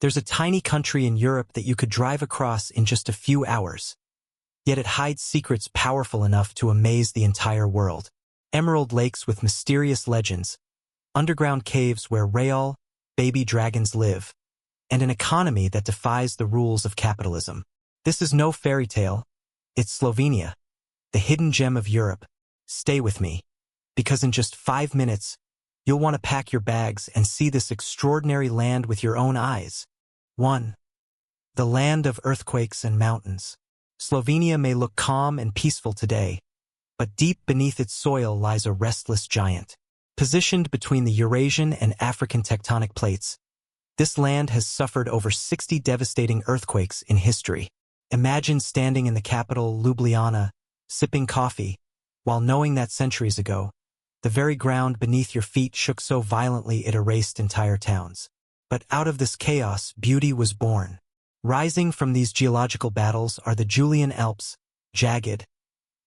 There's a tiny country in Europe that you could drive across in just a few hours. Yet it hides secrets powerful enough to amaze the entire world. Emerald lakes with mysterious legends, underground caves where real, baby dragons live, and an economy that defies the rules of capitalism. This is no fairy tale. It's Slovenia, the hidden gem of Europe. Stay with me, because in just 5 minutes, you'll want to pack your bags and see this extraordinary land with your own eyes. 1. The land of earthquakes and mountains. Slovenia may look calm and peaceful today, but deep beneath its soil lies a restless giant. Positioned between the Eurasian and African tectonic plates, this land has suffered over 60 devastating earthquakes in history. Imagine standing in the capital, Ljubljana, sipping coffee, while knowing that centuries ago, the very ground beneath your feet shook so violently it erased entire towns. But out of this chaos, beauty was born. Rising from these geological battles are the Julian Alps, jagged,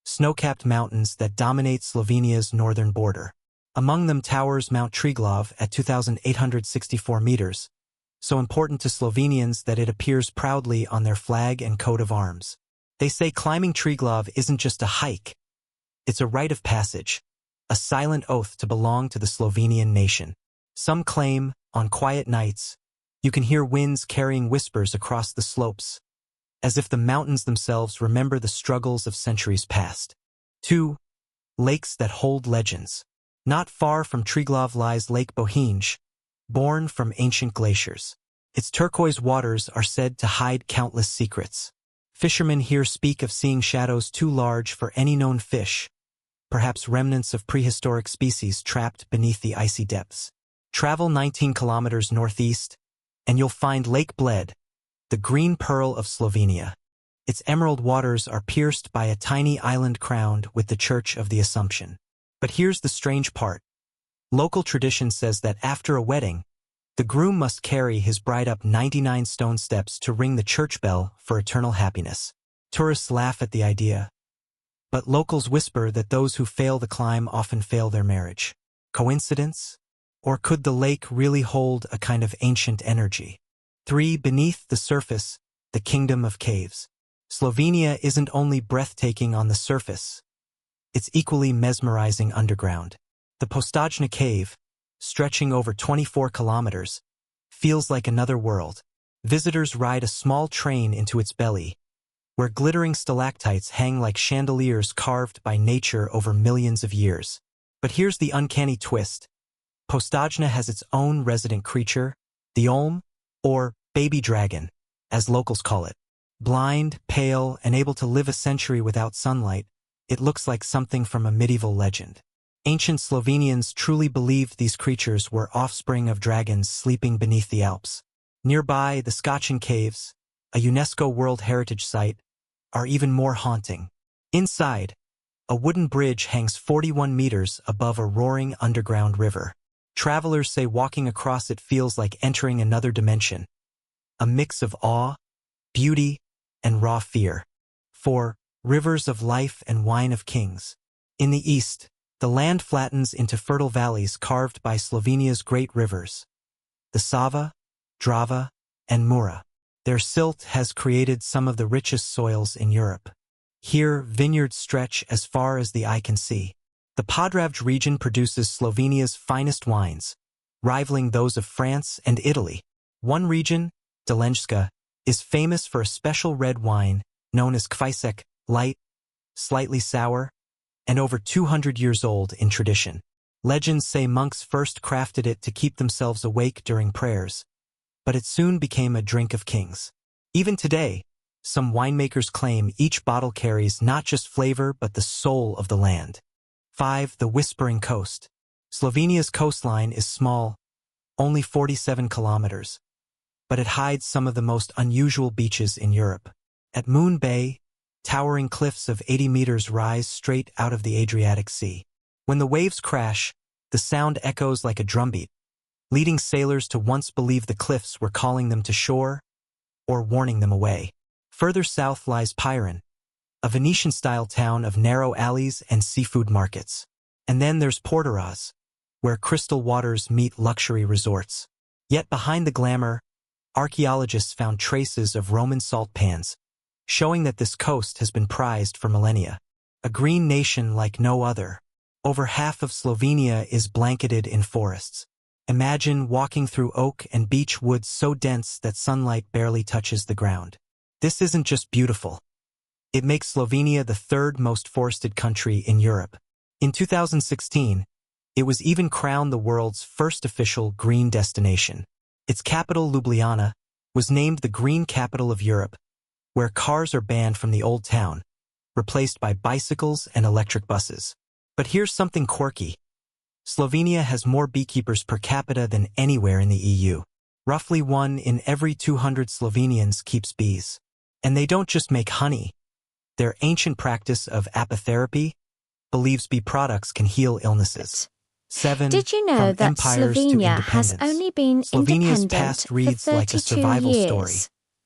snow-capped mountains that dominate Slovenia's northern border. Among them towers Mount Triglav at 2,864 meters, so important to Slovenians that it appears proudly on their flag and coat of arms. They say climbing Triglav isn't just a hike, it's a rite of passage, a silent oath to belong to the Slovenian nation. Some claim, on quiet nights, you can hear winds carrying whispers across the slopes, as if the mountains themselves remember the struggles of centuries past. 2. Lakes that hold legends. Not far from Triglav lies Lake Bohinj, born from ancient glaciers. Its turquoise waters are said to hide countless secrets. Fishermen here speak of seeing shadows too large for any known fish, perhaps remnants of prehistoric species trapped beneath the icy depths. Travel 19 kilometers northeast, and you'll find Lake Bled, the green pearl of Slovenia. Its emerald waters are pierced by a tiny island crowned with the Church of the Assumption. But here's the strange part. Local tradition says that after a wedding, the groom must carry his bride up 99 stone steps to ring the church bell for eternal happiness. Tourists laugh at the idea, but locals whisper that those who fail the climb often fail their marriage. Coincidence? Or could the lake really hold a kind of ancient energy? 3. Beneath the surface, the kingdom of caves. Slovenia isn't only breathtaking on the surface, it's equally mesmerizing underground. The Postojna cave, stretching over 24 kilometers, feels like another world. Visitors ride a small train into its belly, where glittering stalactites hang like chandeliers carved by nature over millions of years. But here's the uncanny twist. Postojna has its own resident creature, the Olm, or baby dragon, as locals call it. Blind, pale, and able to live a century without sunlight, it looks like something from a medieval legend. Ancient Slovenians truly believed these creatures were offspring of dragons sleeping beneath the Alps. Nearby, the Scotchen Caves, a UNESCO World Heritage Site, are even more haunting. Inside, a wooden bridge hangs 41 meters above a roaring underground river. Travelers say walking across it feels like entering another dimension, a mix of awe, beauty, and raw fear. 4. Rivers of life and wine of kings. In the east, the land flattens into fertile valleys carved by Slovenia's great rivers, the Sava, Drava, and Mura. Their silt has created some of the richest soils in Europe. Here, vineyards stretch as far as the eye can see. The Podravj region produces Slovenia's finest wines, rivaling those of France and Italy. One region, Dolenjska, is famous for a special red wine known as Kvajsek, light, slightly sour, and over 200 years old in tradition. Legends say monks first crafted it to keep themselves awake during prayers, but it soon became a drink of kings. Even today, some winemakers claim each bottle carries not just flavor but the soul of the land. 5. The Whispering Coast. Slovenia's coastline is small, only 47 kilometers, but it hides some of the most unusual beaches in Europe. At Moon Bay, towering cliffs of 80 meters rise straight out of the Adriatic Sea. When the waves crash, the sound echoes like a drumbeat, leading sailors to once believe the cliffs were calling them to shore or warning them away. Further south lies Piran, a Venetian-style town of narrow alleys and seafood markets. And then there's Portorož, where crystal waters meet luxury resorts. Yet behind the glamour, archaeologists found traces of Roman salt pans, showing that this coast has been prized for millennia. A green nation like no other. Over half of Slovenia is blanketed in forests. Imagine walking through oak and beech woods so dense that sunlight barely touches the ground. This isn't just beautiful. It makes Slovenia the third most forested country in Europe. In 2016, it was even crowned the world's first official green destination. Its capital, Ljubljana, was named the Green Capital of Europe, where cars are banned from the old town, replaced by bicycles and electric buses. But here's something quirky. Slovenia has more beekeepers per capita than anywhere in the EU. Roughly 1 in every 200 Slovenians keeps bees. And they don't just make honey. Their ancient practice of apitherapy believes bee products can heal illnesses. 7. Did you know From that empires to Slovenia has independence. only been Slovenia's independent past for reads 32 like a survival years? story.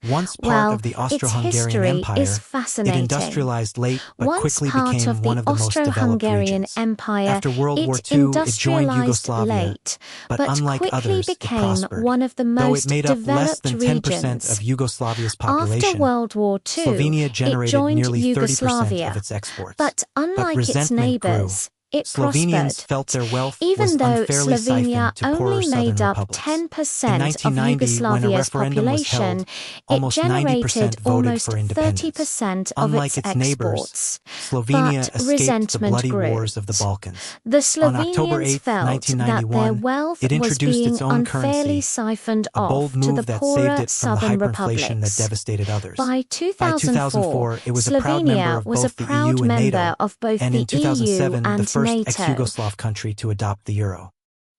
Once part Well, of the its Austro-Hungarian history Empire, is it fascinating. industrialized late but Once quickly part became of one the of the most developed Austro-Hungarian regions. Empire, After World War it II, it joined industrialized Yugoslavia, late, but unlike quickly others, it became prospered. one of the Though it most made up less developed than 10% regions. of Yugoslavia's After population, World War II, Slovenia it generated joined nearly 30% Yugoslavia. of its exports. But unlike its resentment grew. neighbors, it Slovenians prospered. felt their wealth Even was though unfairly Slovenia siphoned to poorer only southern made up republics. 10% In of 1990, when a Yugoslavia's referendum was population, held, it almost 90% generated voted almost for independence. 30% of Unlike its its neighbors, exports. Slovenia But escaped the resentment bloody grew. wars of the Balkans. The On October Slovenians 8, felt that their 1991, wealth it was introduced being its own unfairly currency, siphoned a bold off to the move that saved poorer it from the southern hyperinflation that republics. devastated others. By By 2004, it was a proud member Slovenia of was a both the proud EU and member NATO, of both and the in 2007, EU the and first NATO. ex-Yugoslav country to adopt the euro.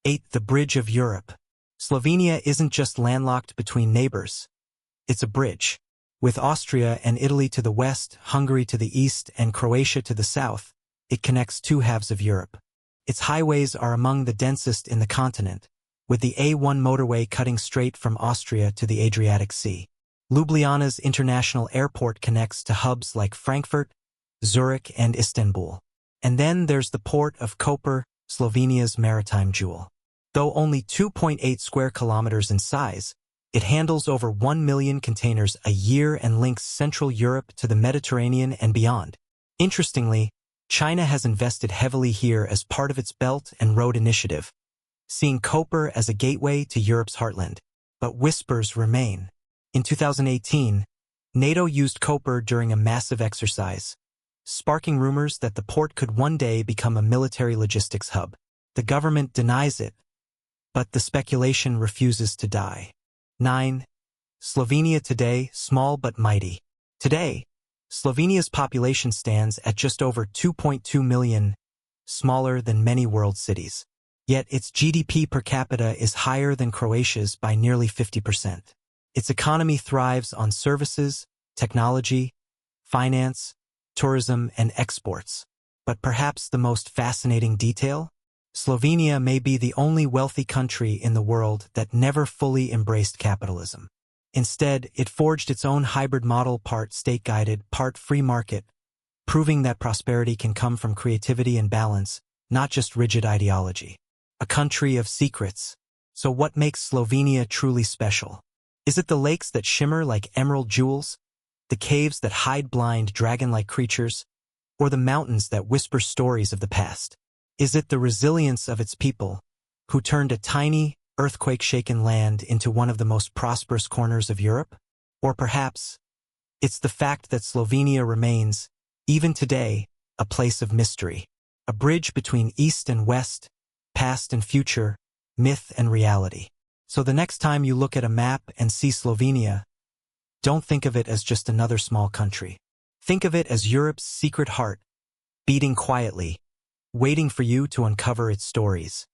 8. The Bridge of Europe. Slovenia isn't just landlocked between neighbors. It's a bridge. With Austria and Italy to the west, Hungary to the east, and Croatia to the south, it connects two halves of Europe. Its highways are among the densest in the continent, with the A1 motorway cutting straight from Austria to the Adriatic Sea. Ljubljana's international airport connects to hubs like Frankfurt, Zurich, and Istanbul. And then there's the port of Koper, Slovenia's maritime jewel. Though only 2.8 square kilometers in size, it handles over 1 million containers a year and links Central Europe to the Mediterranean and beyond. Interestingly, China has invested heavily here as part of its Belt and Road Initiative, seeing Koper as a gateway to Europe's heartland. But whispers remain. In 2018, NATO used Koper during a massive exercise, sparking rumors that the port could one day become a military logistics hub. The government denies it, but the speculation refuses to die. 9. Slovenia today, small but mighty. Today, Slovenia's population stands at just over 2.2 million, smaller than many world cities. Yet its GDP per capita is higher than Croatia's by nearly 50%. Its economy thrives on services, technology, finance, tourism, and exports. But perhaps the most fascinating detail? Slovenia may be the only wealthy country in the world that never fully embraced capitalism. Instead, it forged its own hybrid model, part state-guided, part free market, proving that prosperity can come from creativity and balance, not just rigid ideology. A country of secrets. So what makes Slovenia truly special? Is it the lakes that shimmer like emerald jewels, the caves that hide blind dragon-like creatures, or the mountains that whisper stories of the past? Is it the resilience of its people, who turned a tiny, earthquake-shaken land into one of the most prosperous corners of Europe? Or perhaps, it's the fact that Slovenia remains, even today, a place of mystery, a bridge between East and West, past and future, myth and reality. So the next time you look at a map and see Slovenia, don't think of it as just another small country. Think of it as Europe's secret heart, beating quietly, waiting for you to uncover its stories.